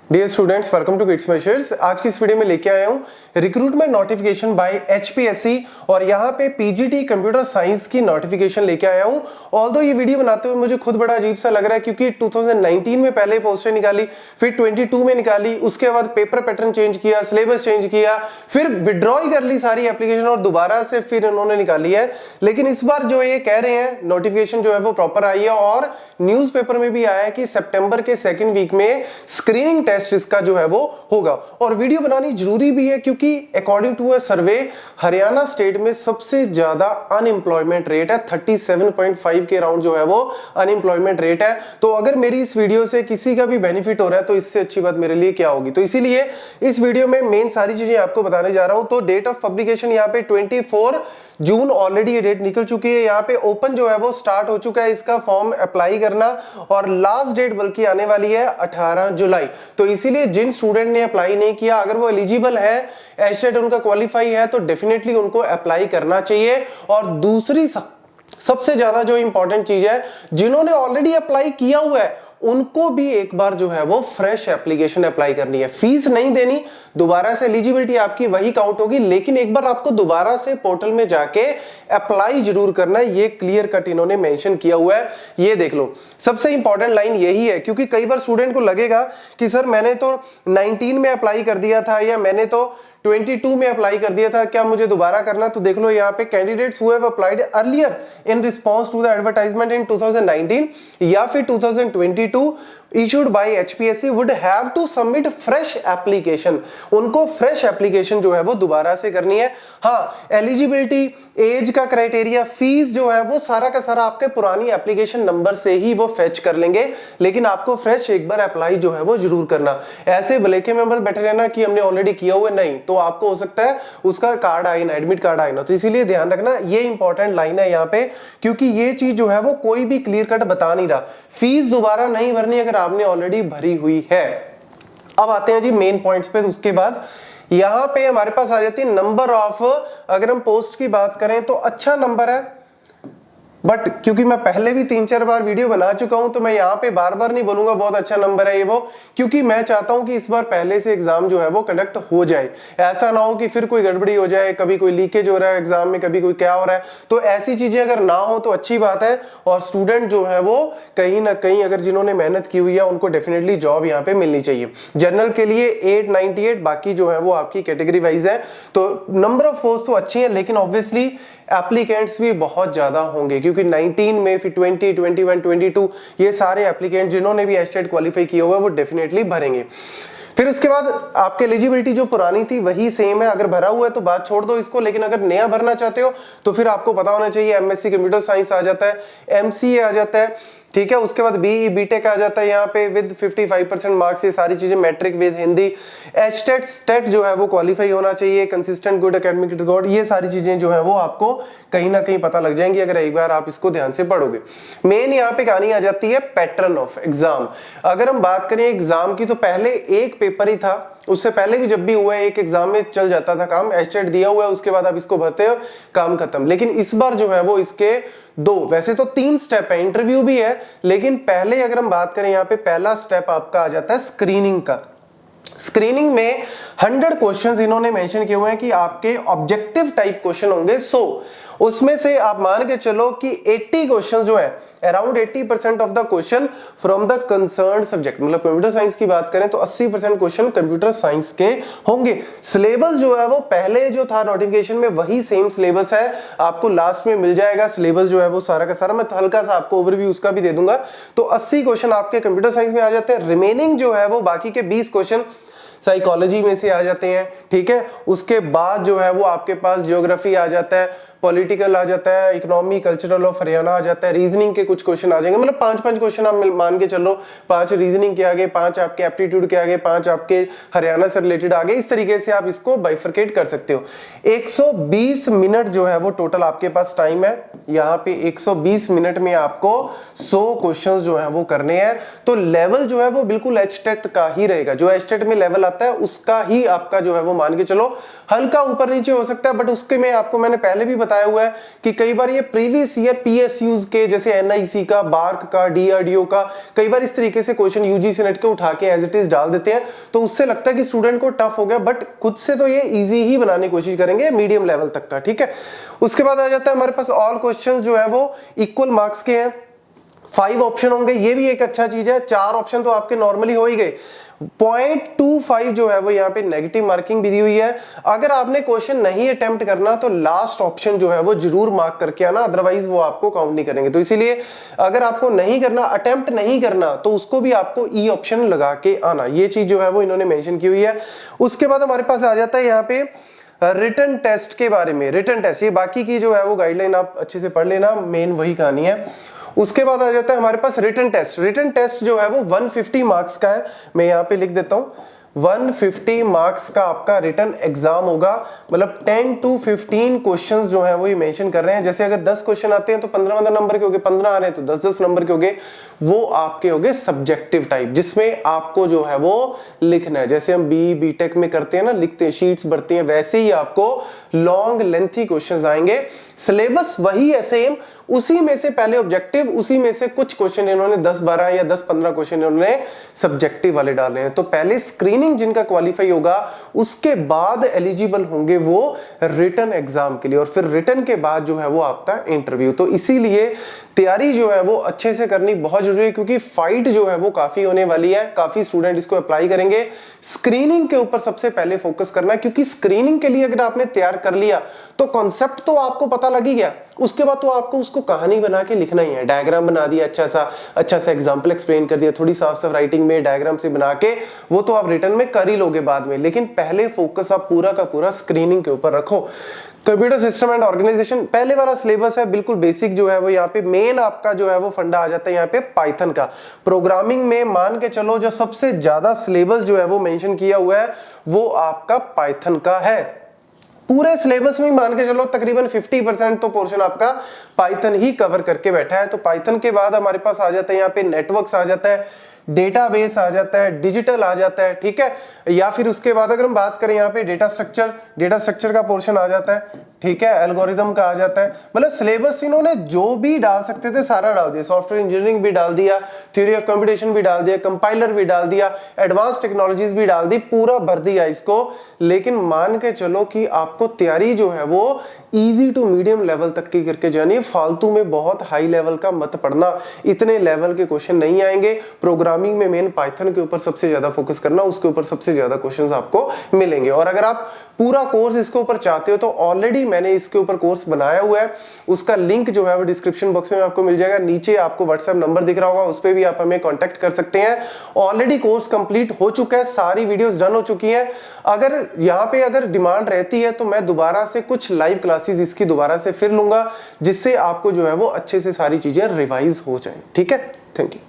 Dear students, welcome to kids measures. आज की इस वीडियो में लेके आया हूँ रिक्रूटमेंट नोटिफिकेशन बाय एचपीएससी और यहाँ पे पीजीटी कंप्यूटर साइंस की नोटिफिकेशन लेके आया हूँ। ऑल्दो ये वीडियो बनाते हुए मुझे खुद बड़ा अजीब सा लग रहा है क्योंकि 2019 में पहले पोस्टें निकाली, फिर 22 में निकाली, उसके बाद पेपर पैटर्न चेंज किया, सिलेबस चेंज किया, फिर विड्रॉ कर ली सारी एप्लीकेशन और दोबारा से फिर उन्होंने निकाली है। लेकिन इस बार जो ये कह रहे हैं नोटिफिकेशन जो है वो प्रॉपर आई है और न्यूज़पेपर में भी आया है कि सितंबर के सेकंड वीक में स्क्रीनिंग टेस्ट इसका जो है वो होगा। और वीडियो बनानी जरूरी भी है क्योंकि according to a survey Haryana state में सबसे ज्यादा अनएम्प्लॉयमेंट रेट है, 37.5 के राउंड जो है वो अनएम्प्लॉयमेंट रेट है। तो अगर मेरी इस वीडियो से किसी का भी बेनिफिट हो रहा है तो इससे अच्छी बात मेरे लिए क्या होगी। तो इसीलिए इस वीडियो में मेन सारी चीजें आपको बताने जा रहा हूं। तो डेट ऑफ पब्लिकेशन यहाँ पे 24 जून ऑलरेडी ये डेट निकल चुकी है। यहाँ पे ओपन जो है वो स्टार्ट हो चुका है इसका फॉर्म अप्लाई करना और लास्ट डेट बल्कि आने वाली है 18 जुलाई। तो इसीलिए जिन स्टूडेंट ने अप्लाई नहीं किया, अगर वो एलिजिबल है, एचटेट उनका क्वालिफाई है, तो डेफिनेटली उनको अप्लाई करना चाहिए। और दूसरी सबसे ज्यादा जो इंपॉर्टेंट चीज है, जिन्होंने ऑलरेडी अप्लाई किया हुआ है उनको भी एक बार जो है वो फ्रेश एप्लीकेशन अप्लाई करनी है। फीस नहीं देनी, दोबारा से एलिजिबिलिटी आपकी वही काउंट होगी, लेकिन एक बार आपको दोबारा से पोर्टल में जाके अप्लाई जरूर करना है। ये क्लियर कट इन्होंने मेंशन किया हुआ है, ये देख लो। सबसे इंपॉर्टेंट लाइन यही है क्योंकि कई बार स्टूडेंट को लगेगा कि सर मैंने तो 19 में अप्लाई कर दिया था या मैंने तो 22 में अप्लाई कर दिया था, क्या मुझे दोबारा करना? तो देख लो यहाँ पे candidates who have applied earlier in response to the advertisement in 2019 या फिर 2022 issued by HPSC would have to submit fresh application। उनको फ्रेश एप्लीकेशन जो है वो दोबारा से करनी है। हाँ, एलिजिबिलिटी, एज का क्राइटेरिया, फीस जो है वो सारा का सारा आपके पुरानी एप्लीकेशन नंबर से ही वो फेच कर लेंगे, लेकिन आपको फ्रेश एक बार अप्लाई जो है वो जरूर करना। ऐसे भलेखे में बस बैठे रहना कि हमने ऑलरेडी किया हुआ नहीं, तो आपको हो सकता है उसका कार्ड आए ना, एडमिट कार्ड आए ना। तो इसीलिए ध्यान रखना, ये इंपॉर्टेंट लाइन है यहाँ पे क्योंकि ये चीज जो है वो कोई भी क्लियर कट बता नहीं रहा। फीस दोबारा नहीं भरनी अगर आपने ऑलरेडी भरी हुई है। अब आते हैं जी मेन पॉइंट्स पे। उसके बाद यहां पे हमारे पास आ जाती है नंबर ऑफ। अगर हम पोस्ट की बात करें तो अच्छा नंबर है, बट क्योंकि मैं पहले भी 3-4 बार वीडियो बना चुका हूं तो मैं यहां पे बार बार नहीं बोलूंगा बहुत अच्छा नंबर है ये वो, क्योंकि मैं चाहता हूं कि इस बार पहले से एग्जाम जो है वो कंडक्ट हो जाए। ऐसा ना हो कि फिर कोई गड़बड़ी हो जाए, कभी कोई लीकेज हो रहा है एग्जाम में, कभी कोई क्या हो रहा है। तो ऐसी चीजें अगर ना हो तो अच्छी बात है और स्टूडेंट जो है वो कहीं ना कहीं अगर जिन्होंने मेहनत की हुई है उनको डेफिनेटली जॉब यहाँ पे मिलनी चाहिए। जनरल के लिए 898, बाकी जो है वो आपकी कैटेगरी वाइज है। तो नंबर ऑफ पोस्ट तो अच्छी है, लेकिन ऑब्वियसली एप्लीकेंट्स भी बहुत ज्यादा होंगे क्योंकि 19 में फिर 20, 21, 22 ये सारे एप्लीकेंट जिन्होंने भी एचटेट क्वालिफाई किया हुआ है वो डेफिनेटली भरेंगे। फिर उसके बाद आपके एलिजिबिलिटी जो पुरानी थी वही सेम है। अगर भरा हुआ है तो बात छोड़ दो इसको, लेकिन अगर नया भरना चाहते हो तो फिर आपको पता होना चाहिए एमएससी कंप्यूटर साइंस आ जाता है, एमसीए आ जाता है, ठीक है। उसके बाद बीई बीटेक आ जाता है यहाँ पे विद 55% मार्क्स। ये सारी चीजें, matric with Hindi, HTET state जो है वो क्वालिफाई होना चाहिए, कंसिस्टेंट गुड एकेडमिक रिकॉर्ड, ये सारी चीजें जो है वो आपको कहीं ना कहीं पता लग जाएंगी अगर एक बार आप इसको ध्यान से पढ़ोगे। मेन यहाँ पे कहानी आ जाती है पैटर्न ऑफ एग्जाम। अगर हम बात करें एग्जाम की तो पहले एक पेपर ही था, उससे पहले भी जब भी हुआ है एक एग्जाम में चल जाता था काम, एचटेट दिया हुआ है उसके बाद आप इसको भरते हो, काम खत्म। लेकिन इस बार जो है वो इसके वैसे तो 3 स्टेप है, इंटरव्यू भी है, लेकिन पहले अगर हम बात करें यहाँ पे पहला स्टेप आपका आ जाता है स्क्रीनिंग का। स्क्रीनिंग में 100 क्वेश्चंस इन्होंने मेंशन किए हुए हैं कि आपके ऑब्जेक्टिव टाइप क्वेश्चन होंगे 100। उसमें से आप मान के चलो कि 80 क्वेश्चन जो है, around 80% of the question from the concern subject, मतलब कंप्यूटर साइंस की बात करें तो 80% क्वेश्चन कंप्यूटर साइंस के होंगे। सिलेबस जो है वो पहले जो था नोटिफिकेशन में वही सेम सिलेबस है, आपको लास्ट में मिल जाएगा सिलेबस जो है वो सारा का सारा। मैं हल्का सा आपको ओवरव्यू उसका भी दे दूंगा। तो 80 क्वेश्चन आपके कंप्यूटर साइंस में आ जाते हैं। रिमेनिंग जो है वो बाकी के 20 क्वेश्चन साइकोलॉजी में से आ जाते हैं, ठीक है। उसके बाद जो है वो आपके पास ज्योग्राफी आ जाता है, पॉलिटिकल आ जाता है, इकोनॉमी कल्चरल ऑफ हरियाणा आ जाता है, रीजनिंग के कुछ क्वेश्चन आ जाएंगे। मतलब 5-5 क्वेश्चन आप मान के चलो, 5 रीजनिंग के आगे, 5 आपके एप्टीट्यूड के आगे, 5 आपके हरियाणा से रिलेटेड आगे। इस तरीके से आप इसको बाइफरकेट कर सकते हो। 120 मिनट जो है वो टोटल आपके पास टाइम है। यहाँ पे 120 मिनट में आपको 100 क्वेश्चंस जो है वो करने हैं। तो लेवल जो है वो बिल्कुल एचटेट का ही रहेगा, जो एचटेट में लेवल आता है उसका ही आपका जो है वो मान के चलो, हल्का ऊपर नीचे हो सकता है, बट उसके में आपको मैंने पहले भी बताया हुआ है कि कई बार ये प्रीवियस ईयर पीएसयूज के जैसे एनआईसी का, बार्क का, डीआरडीओ का कई बार इस तरीके से क्वेश्चन यूजीसी नेट के उठा के एज इट इज डाल देते हैं, तो उससे लगता है कि स्टूडेंट को टफ हो गया, बट खुद से तो ये इजी ही बनाने की कोशिश करेंगे मीडियम लेवल तक का। ठीक है, उसके बाद आ जाता है हमारे पास ऑल क्वेश्चंस जो है वो इक्वल मार्क्स के हैं, 5 ऑप्शन होंगे, ये भी एक अच्छा चीज है। 4 ऑप्शन तो आपके नॉर्मली हो ही गए। 0.25 जो है वो यहाँ पे नेगेटिव मार्किंग भी दी हुई है। अगर आपने क्वेश्चन नहीं अटेम्प्ट करना तो लास्ट ऑप्शन जो है वो जरूर मार्क करके आना, अदरवाइज वो आपको काउंट नहीं करेंगे। तो इसीलिए अगर आपको नहीं करना, अटेम्प्ट नहीं करना, तो उसको भी आपको ई ऑप्शन लगा के आना। ये चीज जो है वो इन्होंने मेंशन की हुई है। उसके बाद हमारे पास आ जाता है यहाँ पे रिटन टेस्ट के बारे में। रिटन टेस्ट, ये बाकी की जो है वो गाइडलाइन आप अच्छे से पढ़ लेना, मेन वही कहानी है। उसके बाद आ जाता है हमारे पास रिटन टेस्ट। रिटन टेस्ट जो है वो 150 मार्क्स का है, मैं यहाँ पे लिख देता हूँ 150 मार्क्स का आपका रिटन एग्जाम होगा। मतलब 10 to 15 क्वेश्चंस जो है वो ये मेंशन कर रहे हैं। जैसे अगर 10 क्वेश्चन आते हैं तो 15 नंबर के होंगे, 15 आ रहे हैं तो 10 नंबर के होंगे। वो आपके होंगे सब्जेक्टिव टाइप, जिसमें आपको जो है वो लिखना है। जैसे हम बीटेक में करते हैं ना, लिखते हैं, शीट्स भरते हैं, वैसे ही आपको लॉन्ग लेंथी क्वेश्चंस आएंगे। सिलेबस वही है सेम, उसी में से पहले ऑब्जेक्टिव, उसी में से कुछ क्वेश्चन इन्होंने 10-12 या 10-15 क्वेश्चन इन्होंने सब्जेक्टिव वाले डाले हैं। तो पहले स्क्रीनिंग जिनका क्वालिफाई होगा, उसके बाद एलिजिबल होंगे वो रिटन एग्जाम के लिए, और फिर रिटन के बाद जो है वो आपका इंटरव्यू। तो इसीलिए तैयारी जो है वो अच्छे से करनी बहुत जरूरी है, क्योंकि फाइट जो है वो काफी होने वाली है, काफी स्टूडेंट इसको अप्लाई करेंगे। स्क्रीनिंग के ऊपर सबसे पहले फोकस करना है, क्योंकि स्क्रीनिंग के लिए अगर आपने तैयार कर लिया तो कॉन्सेप्ट तो आपको पता लग ही गया, उसके बाद तो आपको उसको कहानी बना के लिखना ही है। डायग्राम बना दिया, अच्छा सा एग्जांपल एक्सप्लेन कर दिया, थोड़ी साफ राइटिंग में डायग्राम से बना के, वो तो आप रिटन में कर ही लोगे बाद में, लेकिन पहले फोकस आप पूरा का पूरा स्क्रीनिंग के ऊपर रखो। कंप्यूटर सिस्टम एंड ऑर्गेनाइजेशन पहले वाला सिलेबस है, बिल्कुल बेसिक जो है वो यहाँ पे मेन आपका जो है वो फंडा आ जाता है यहाँ पे पाइथन का। प्रोग्रामिंग में मान के चलो जो सबसे ज्यादा सिलेबस जो है वो मेंशन किया हुआ है वो आपका पाइथन का है। पूरे सिलेबस में मान के चलो तकरीबन 50% तो पोर्शन आपका पाइथन ही कवर करके बैठा है। तो पाइथन के बाद हमारे पास आ जाता है यहाँ पे नेटवर्क्स आ जाता है, डेटाबेस आ जाता है, डिजिटल आ जाता है, ठीक है। या फिर उसके बाद अगर हम बात करें यहाँ पे डेटा स्ट्रक्चर का पोर्शन आ जाता है, ठीक है। एल्गोरिदम का आ जाता है। मतलब सिलेबस इन्होंने जो भी डाल सकते थे सारा डाल दिया। सॉफ्टवेयर इंजीनियरिंग भी डाल दिया, थ्योरी ऑफ कंप्यूटेशन भी डाल दिया, कंपाइलर भी डाल दिया, एडवांस टेक्नोलॉजीज भी डाल दी, पूरा भर दिया इसको। लेकिन मान के चलो कि आपको तैयारी जो है वो इजी टू मीडियम लेवल तक की करके जानी है। फालतू में बहुत हाई लेवल का मत पढ़ना, इतने लेवल के क्वेश्चन नहीं आएंगे। प्रोग्रामिंग में मेन पाइथन के ऊपर सबसे ज्यादा फोकस करना, उसके ऊपर सबसे ज्यादा क्वेश्चंस आपको मिलेंगे। और अगर आप पूरा कोर्स इसके ऊपर चाहते हो तो ऑलरेडी मैंने इसके ऊपर कोर्स बनाया हुआ है, उसका लिंक जो है वो डिस्क्रिप्शन बॉक्स में आपको मिल जाएगा। नीचे आपको व्हाट्सएप नंबर दिख रहा होगा, उस पर भी आप हमें कांटेक्ट कर सकते हैं। ऑलरेडी कोर्स कंप्लीट हो चुका है, सारी वीडियोस डन हो चुकी हैं। अगर यहाँ पे अगर डिमांड रहती है तो मैं दोबारा से कुछ लाइव क्लासेस इसकी दोबारा से फिर लूंगा, जिससे आपको जो है वो अच्छे से सारी चीजें रिवाइज हो जाए। ठीक है, थैंक यू।